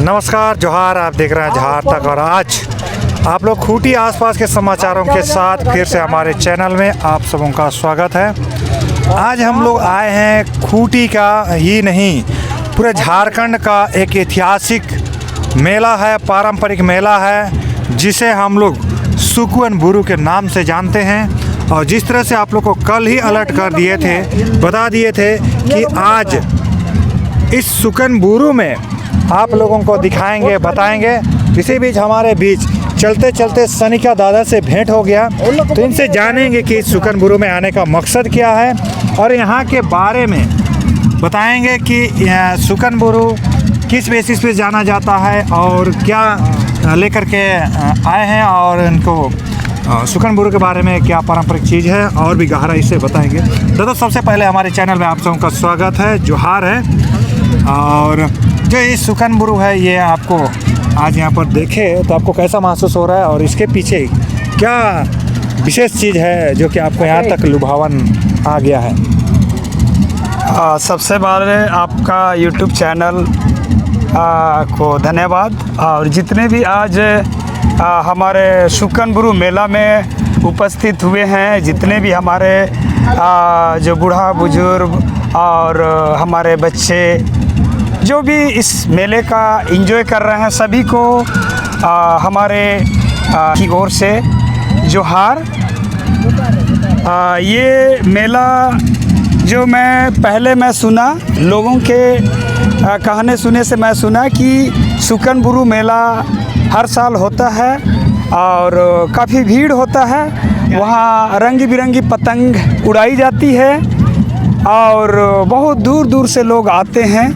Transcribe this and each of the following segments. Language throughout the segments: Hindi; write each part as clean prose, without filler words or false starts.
नमस्कार, जोहार। आप देख रहे हैं जोहार तक, और आज आप लोग खूंटी आसपास के समाचारों के साथ फिर से हमारे चैनल में आप सबों का स्वागत है। आज हम लोग आए हैं खूंटी का ही नहीं, पूरे झारखंड का एक ऐतिहासिक मेला है, पारंपरिक मेला है, जिसे हम लोग सुकन बुरु के नाम से जानते हैं। और जिस तरह से आप लोग को कल ही अलर्ट कर दिए थे, बता दिए थे कि आज इस सुकन बुरु में आप लोगों को दिखाएंगे, बताएंगे। इसी बीच हमारे बीच चलते चलते सनिका दादा से भेंट हो गया, तो इनसे जानेंगे कि सुकन बुरु में आने का मकसद क्या है और यहाँ के बारे में बताएंगे कि सुकन बुरु किस बेसिस पे जाना जाता है और क्या लेकर के आए हैं, और इनको सुकन बुरु के बारे में क्या पारंपरिक चीज़ है और भी गहराई से बताएंगे। दादा, सबसे पहले हमारे चैनल में आप सबों का स्वागत है, जोहार है। और जो ये सुकन बुरु है, ये आपको आज यहाँ पर देखे तो आपको कैसा महसूस हो रहा है, और इसके पीछे क्या विशेष चीज़ है जो कि आपको यहाँ तक लुभावन आ गया है? सबसे पहले आपका यूट्यूब चैनल को धन्यवाद। और जितने भी आज हमारे सुकन बुरु मेला में उपस्थित हुए हैं, जितने भी हमारे जो बूढ़ा बुजुर्ग और हमारे बच्चे जो भी इस मेले का एंजॉय कर रहे हैं, सभी को हमारे की ओर से जोहार। ये मेला जो मैं सुना, लोगों के कहने सुने से मैं सुना कि सुकन बुरु मेला हर साल होता है और काफ़ी भीड़ होता है। वहाँ रंग बिरंगी पतंग उड़ाई जाती है और बहुत दूर दूर से लोग आते हैं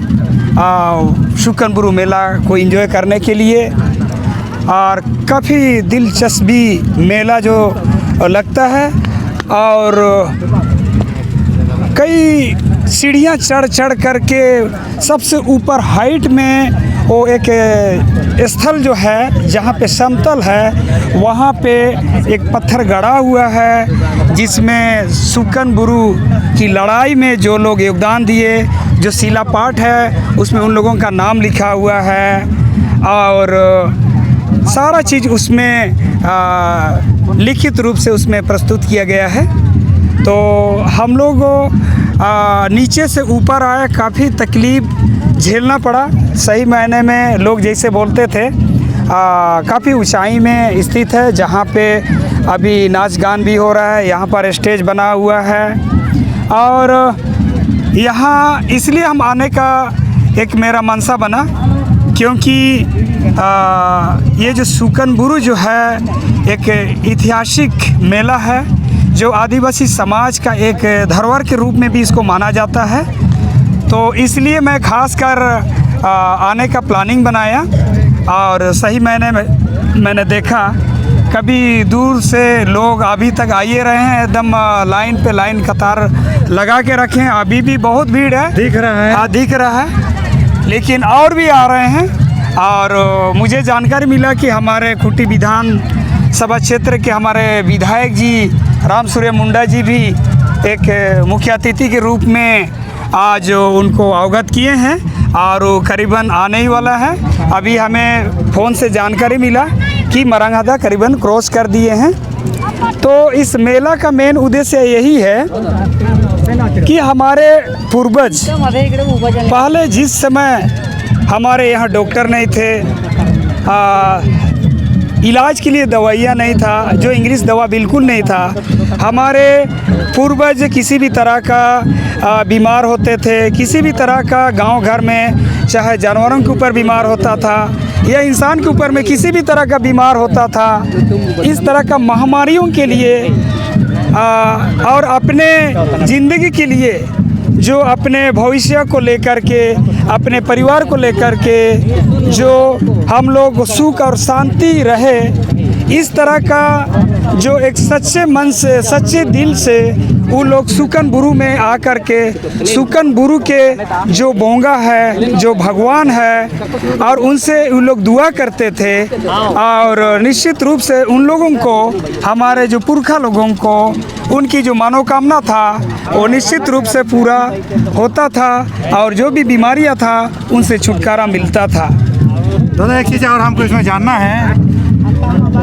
सुकन बुरु मेला को एंजॉय करने के लिए। और काफ़ी दिलचस्पी मेला जो लगता है, और कई सीढ़ियाँ चढ़ करके सबसे ऊपर हाइट में वो एक स्थल जो है जहाँ पे समतल है, वहाँ पे एक पत्थर गड़ा हुआ है, जिसमें सुकन बुरु की लड़ाई में जो लोग योगदान दिए, जो शिलापाट है उसमें उन लोगों का नाम लिखा हुआ है, और सारा चीज़ उसमें लिखित रूप से उसमें प्रस्तुत किया गया है। तो हम लोग नीचे से ऊपर आए, काफ़ी तकलीफ़ झेलना पड़ा। सही मायने में लोग जैसे बोलते थे, काफ़ी ऊंचाई में स्थित है, जहाँ पे अभी नाच गान भी हो रहा है। यहाँ पर स्टेज बना हुआ है, और यहाँ इसलिए हम आने का एक मेरा मनसा बना, क्योंकि ये जो सुकन बुरु जो है एक ऐतिहासिक मेला है, जो आदिवासी समाज का एक धरोहर के रूप में भी इसको माना जाता है। तो इसलिए मैं खास कर आने का प्लानिंग बनाया, और सही मैंने देखा कभी दूर से लोग अभी तक आइए रहे हैं, एकदम लाइन पे लाइन कतार लगा के रखे हैं। अभी भी बहुत भीड़ है, दिख रहा है। हाँ, दिख रहा है, लेकिन और भी आ रहे हैं। और मुझे जानकारी मिला कि हमारे खूंटी विधान सभा क्षेत्र के हमारे विधायक जी राम सूर्य मुंडा जी भी एक मुख्य अतिथि के रूप में आज उनको अवगत किए हैं, और वो करीबन आने ही वाला है। अभी हमें फ़ोन से जानकारी मिला कि मरंगहदा करीबन क्रॉस कर दिए हैं। तो इस मेला का मेन उद्देश्य यही है कि हमारे पूर्वज पहले, जिस समय हमारे यहाँ डॉक्टर नहीं थे, इलाज के लिए दवाइयाँ नहीं था, जो इंग्लिश दवा बिल्कुल नहीं था, हमारे पूर्वज किसी भी तरह का बीमार होते थे, किसी भी तरह का गांव घर में, चाहे जानवरों के ऊपर बीमार होता था या इंसान के ऊपर में किसी भी तरह का बीमार होता था, इस तरह का महामारियों के लिए और अपने ज़िंदगी के लिए, जो अपने भविष्य को लेकर के, अपने परिवार को लेकर के, जो हम लोग सुख और शांति रहे, इस तरह का जो एक सच्चे मन से, सच्चे दिल से वो लोग सुकन बुरु में आकर के सुकन बुरु के जो बोंगा है, जो भगवान है, और उनसे वो लोग दुआ करते थे। और निश्चित रूप से उन लोगों को, हमारे जो पुरखा लोगों को, उनकी जो मनोकामना था वो निश्चित रूप से पूरा होता था, और जो भी बीमारियां था उनसे छुटकारा मिलता था। दादा एक चीज़ और हमको इसमें जानना है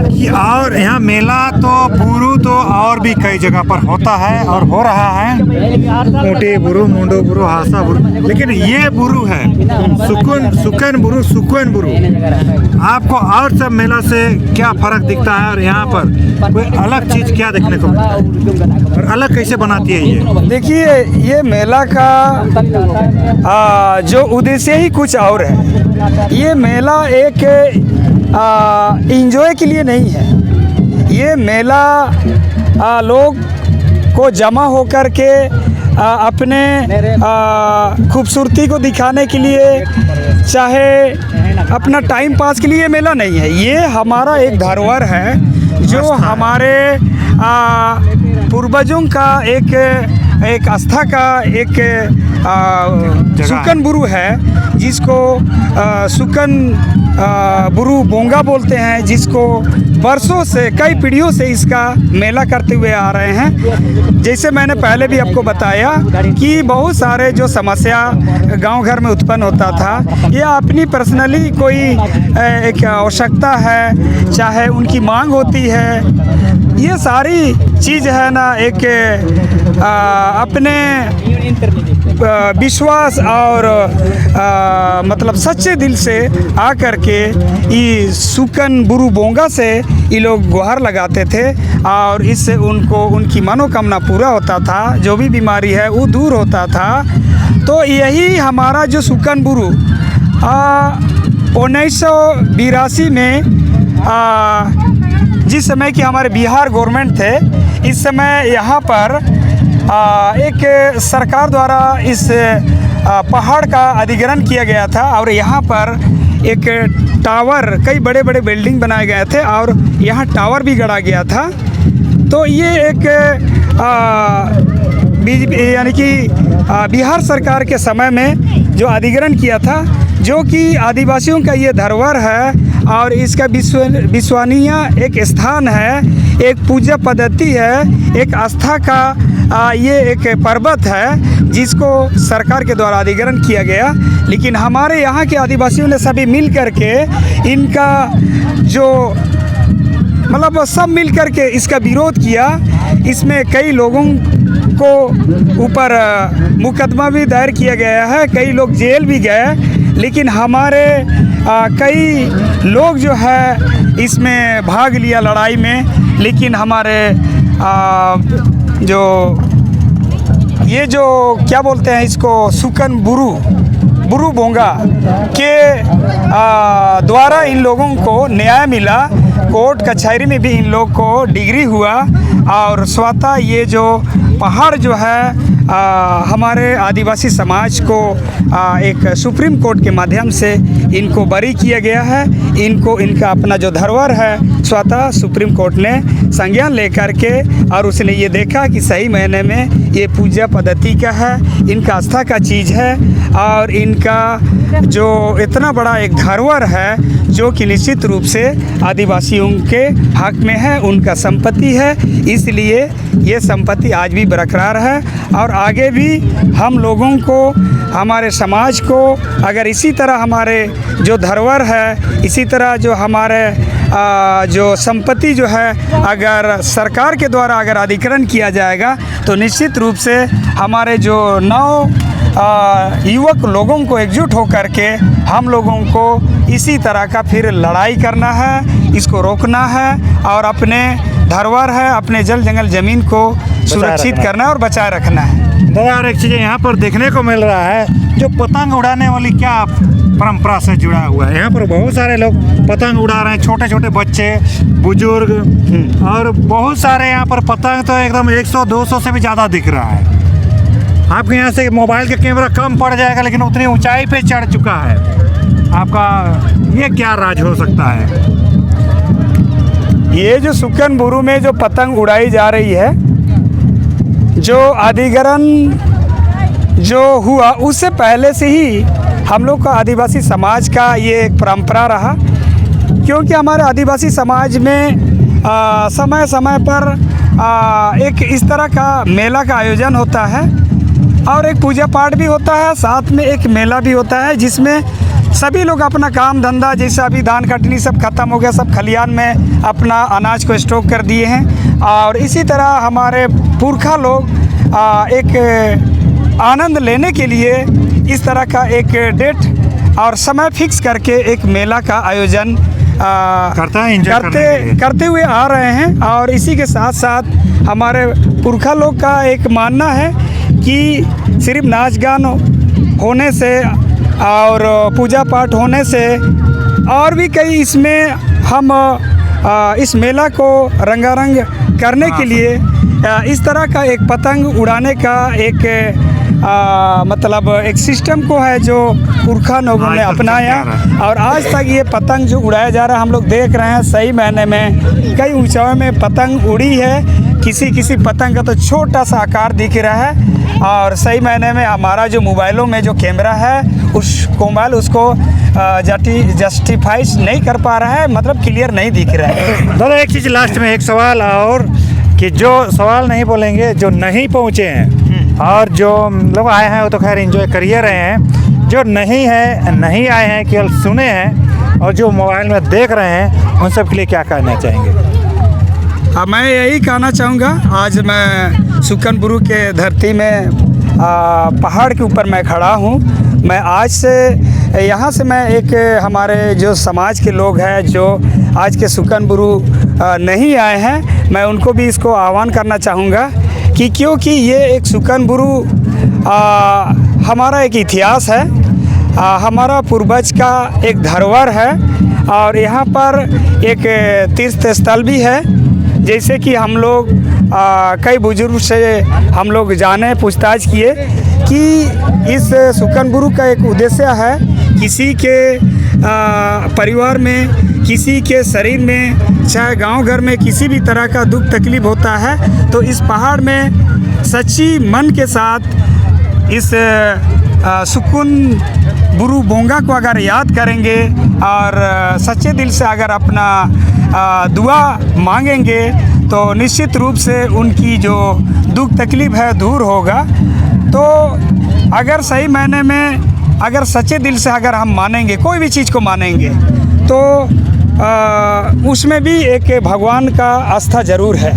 कि और यहाँ मेला तो बुरु तो और भी कई जगह पर होता है और हो रहा है, ऊँटी बुरु, मुंडो बुरु, हासा बुरु, लेकिन ये बुरु है सुकन बुरु। आपको और सब मेला से क्या फर्क दिखता है और यहाँ पर कोई अलग चीज़ क्या देखने को मिलता है और अलग कैसे बनाती है ये? देखिए, ये मेला का जो उद्देश्य ही कुछ और है। ये मेला एक एंजॉय के लिए नहीं है। ये मेला लोग को जमा होकर के अपने खूबसूरती को दिखाने के लिए, चाहे अपना टाइम पास के लिए मेला नहीं है। ये हमारा एक धरोहर है जो हमारे पूर्वजों का एक आस्था का एक सुकन बुरु है, जिसको सुकन बुरु बोंगा बोलते हैं, जिसको वर्षों से कई पीढ़ियों से इसका मेला करते हुए आ रहे हैं। जैसे मैंने पहले भी आपको बताया कि बहुत सारे जो समस्या गांव घर में उत्पन्न होता था, या अपनी पर्सनली कोई एक आवश्यकता है, चाहे उनकी मांग होती है, ये सारी चीज़ है ना एक अपने विश्वास और मतलब सच्चे दिल से आकर के ये सुकन बुरु बोंगा से ये लोग गुहार लगाते थे और इससे उनको उनकी मनोकामना पूरा होता था, जो भी बीमारी है वो दूर होता था। तो यही हमारा जो सुकन बुरु 1982 में जिस समय कि हमारे बिहार गवर्नमेंट थे, इस समय यहाँ पर एक सरकार द्वारा इस पहाड़ का अधिग्रहण किया गया था और यहाँ पर एक टावर, कई बड़े बड़े बिल्डिंग बनाए गए थे और यहाँ टावर भी गड़ा गया था। तो ये एक यानी कि बिहार सरकार के समय में जो अधिग्रहण किया था, जो कि आदिवासियों का ये धरोहर है और इसका विश्वसनीय एक स्थान है, एक पूजा पद्धति है, एक आस्था का ये एक पर्वत है जिसको सरकार के द्वारा अधिग्रहण किया गया। लेकिन हमारे यहाँ के आदिवासियों ने सभी मिल कर के इनका जो मतलब सब मिल कर के इसका विरोध किया। इसमें कई लोगों को ऊपर मुकदमा भी दायर किया गया है, कई लोग जेल भी गए, लेकिन हमारे कई लोग जो है इसमें भाग लिया लड़ाई में। लेकिन हमारे ये जो क्या बोलते हैं इसको, सुकन बुरु बोंगा के द्वारा इन लोगों को न्याय मिला, कोर्ट कचहरी में भी इन लोग को डिग्री हुआ और स्वतः ये जो पहाड़ जो है हमारे आदिवासी समाज को एक सुप्रीम कोर्ट के माध्यम से इनको बरी किया गया है। इनको इनका अपना जो धरोहर है स्वतः सुप्रीम कोर्ट ने संज्ञान लेकर के और उसने ये देखा कि सही मायने में ये पूजा पद्धति का है, इनका आस्था का चीज़ है और इनका जो इतना बड़ा एक धरोहर है जो कि निश्चित रूप से आदिवासियों के हक में है, उनका संपत्ति है। इसलिए ये संपत्ति आज भी बरकरार है और आगे भी हम लोगों को, हमारे समाज को अगर इसी तरह हमारे जो धरोहर है, इसी तरह जो हमारे जो संपत्ति जो है अगर सरकार के द्वारा अगर अधिग्रहण किया जाएगा तो निश्चित रूप से हमारे जो युवक लोगों को एकजुट होकर के हम लोगों को इसी तरह का फिर लड़ाई करना है, इसको रोकना है और अपने धरोहर है, अपने जल जंगल ज़मीन को सुरक्षित करना है और बचाए रखना है। दादा और एक चीज़ यहाँ पर देखने को मिल रहा है, जो पतंग उड़ाने वाली क्या परंपरा से जुड़ा हुआ है। यहाँ पर बहुत सारे लोग पतंग उड़ा रहे हैं, छोटे छोटे बच्चे, बुजुर्ग और बहुत सारे यहाँ पर पतंग तो एकदम 100-200 से भी ज़्यादा दिख रहा है। आपके यहाँ से मोबाइल का कैमरा कम पड़ जाएगा लेकिन उतनी ऊंचाई पे चढ़ चुका है आपका, ये क्या राज हो सकता है? ये जो सुकन बुरु में जो पतंग उड़ाई जा रही है, जो अधिग्रहण जो हुआ उससे पहले से ही हम लोग का आदिवासी समाज का ये एक परंपरा रहा, क्योंकि हमारे आदिवासी समाज में समय समय पर एक इस तरह का मेला का आयोजन होता है और एक पूजा पाठ भी होता है, साथ में एक मेला भी होता है जिसमें सभी लोग अपना काम धंधा, जैसे अभी धान कटनी सब खत्म हो गया, सब खलियान में अपना अनाज को स्टॉक कर दिए हैं। और इसी तरह हमारे पुरखा लोग एक आनंद लेने के लिए इस तरह का एक डेट और समय फिक्स करके एक मेला का आयोजन करते हुए आ रहे हैं। और इसी के साथ साथ हमारे पुरखा लोग का एक मानना है कि सिर्फ नाच गान होने से और पूजा पाठ होने से और भी कई इसमें हम इस मेला को रंगारंग करने के लिए इस तरह का एक पतंग उड़ाने का एक मतलब एक सिस्टम को है जो पुरखा लोगों ने अपनाया। और आज तक ये पतंग जो उड़ाया जा रहा है, हम लोग देख रहे हैं सही मायने में कई ऊंचाई में पतंग उड़ी है। किसी पतंग का तो छोटा सा आकार दिख रहा है और सही मायने में हमारा जो मोबाइलों में जो कैमरा है उस मोबाइल उसको जस्टिफाई नहीं कर पा रहा है, मतलब क्लियर नहीं दिख रहा है। दादा एक चीज़ लास्ट में एक सवाल और कि जो सवाल नहीं बोलेंगे, जो नहीं पहुँचे हैं और जो लोग आए हैं वो तो खैर एंजॉय कर ही रहे हैं, जो नहीं आए हैं केवल सुने हैं और जो मोबाइल में देख रहे हैं उन सब के लिए क्या कहना चाहेंगे? मैं यही कहना चाहूँगा, आज मैं सुकनबुरु के धरती में पहाड़ के ऊपर मैं खड़ा हूँ। मैं आज से यहाँ से मैं एक हमारे जो समाज के लोग हैं जो आज के सुकनबुरु नहीं आए हैं, मैं उनको भी इसको आह्वान करना चाहूँगा कि क्योंकि ये एक सुकनबुरु हमारा एक इतिहास है, हमारा पूर्वज का एक धरोहर है और यहाँ पर एक तीर्थ स्थल भी है। जैसे कि हम लोग कई बुजुर्ग से हम लोग जाने पूछताछ किए कि इस सुकनबुरु का एक उद्देश्य है, किसी के परिवार में, किसी के शरीर में, चाहे गांव घर में किसी भी तरह का दुख तकलीफ होता है तो इस पहाड़ में सच्ची मन के साथ इस सुकनबुरु बोंगा को अगर याद करेंगे और सच्चे दिल से अगर अपना दुआ मांगेंगे तो निश्चित रूप से उनकी जो दुख तकलीफ है दूर होगा। तो अगर सही मायने में अगर सच्चे दिल से अगर हम मानेंगे, कोई भी चीज़ को मानेंगे तो उसमें भी एक भगवान का आस्था ज़रूर है।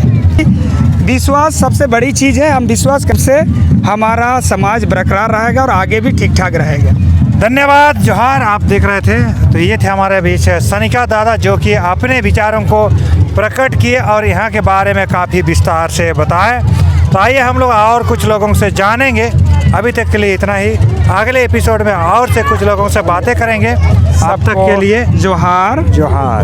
विश्वास सबसे बड़ी चीज़ है, हम विश्वास से हमारा समाज बरकरार रहेगा और आगे भी ठीक ठाक रहेगा। धन्यवाद, जोहार। आप देख रहे थे तो ये थे हमारे बीच सनिका दादा जो कि अपने विचारों को प्रकट किए और यहाँ के बारे में काफ़ी विस्तार से बताए। तो आइए हम लोग और कुछ लोगों से जानेंगे। अभी तक के लिए इतना ही, अगले एपिसोड में और से कुछ लोगों से बातें करेंगे। अब तक के लिए जोहार। जोहार।